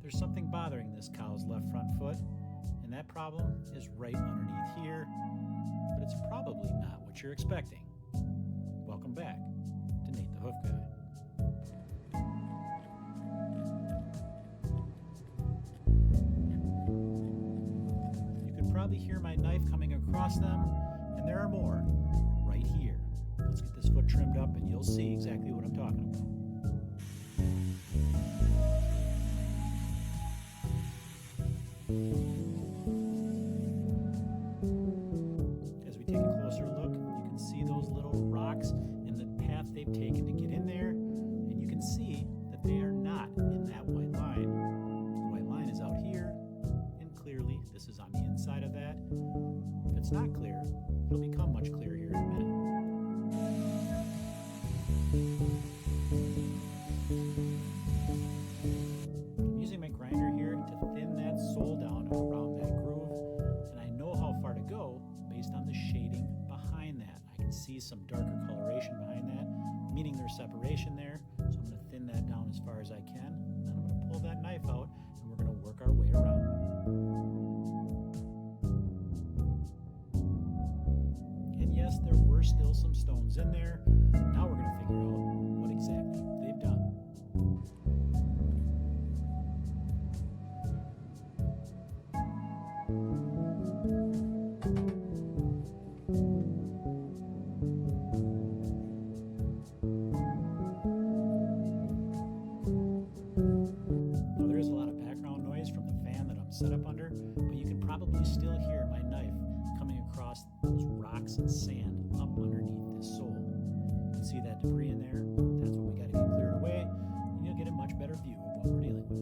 There's something bothering this cow's left front foot, and that problem is right underneath here, but it's probably not what you're expecting. Welcome back to Nate the Hoof Guy. You could probably hear my knife coming across them, and there are more right here. Let's get this foot trimmed up and you'll see exactly what I'm talking about. As we take a closer look, you can see those little rocks and the path they've taken to get in there, and you can see that they are not in that white line. The white line is out here, and clearly this is on the inside of that. If it's not clear, it'll become much clearer here in a minute. I'm using my grinder here to thin that sole down around that groove, and I know how far to go based on the shading behind that. I can see some darker coloration behind that, meaning there's separation there, so I'm going to thin that down as far as I can. Then I'm going to pull that knife out, and we're going to work our way around. And yes, there were still some stones in there. Now we're going to figure out what exactly they've done. Now there is a lot of background noise from the fan that I'm set up under, but you can probably still hear my knife coming across those rocks and sand up underneath this sole. You can see that debris in there. That's what we got to get cleared away, and you'll get a much better view of what we're dealing with.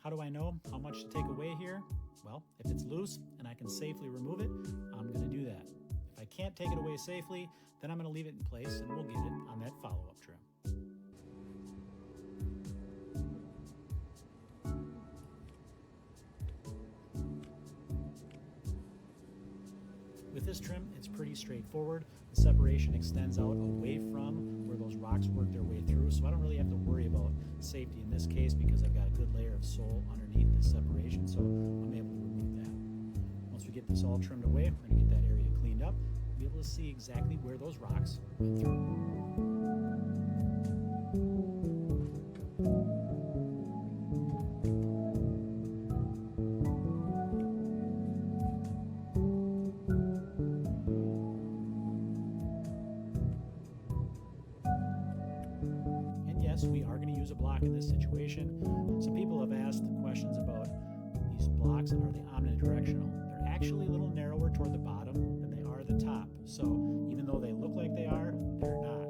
How do I know how much to take away here? Well, if it's loose and I can safely remove it, I'm going to do that. If I can't take it away safely, then I'm going to leave it in place and we'll get it on that follow-up trim. With this trim, it's pretty straightforward. The separation extends out away from where those rocks work their way through, so I don't really have to worry about safety in this case because I've got a good layer of sole underneath this separation, so I'm able to remove that. Once we get this all trimmed away, we're going to get that area cleaned up, be able to see exactly where those rocks went through. We are going to use a block in this situation. Some people have asked questions about these blocks and are they omnidirectional. They're actually a little narrower toward the bottom than they are the top. So even though they look like they are, they're not.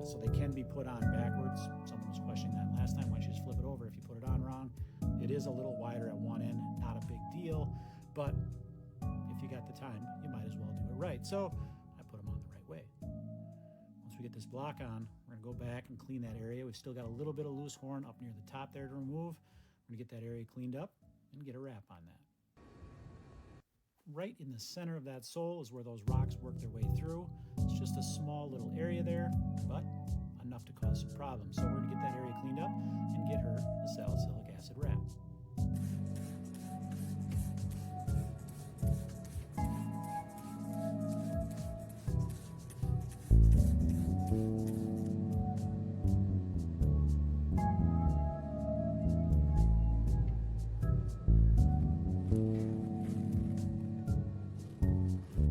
So they can be put on backwards. Someone was questioning that last time. Why don't you just flip it over if you put it on wrong? It is a little wider at one end, not a big deal, but if you got the time, you might as well do it right. So I put them on the right way. Once we get this block on, we're going to go back and clean that area. We've still got a little bit of loose horn up near the top there to remove. We're going to get that area cleaned up and get a wrap on that. Right in the center of that sole is where those rocks work their way through. It's just a small little area there, but enough to cause some problems. So we're going to get that area cleaned up and get her a salicylic acid wrap.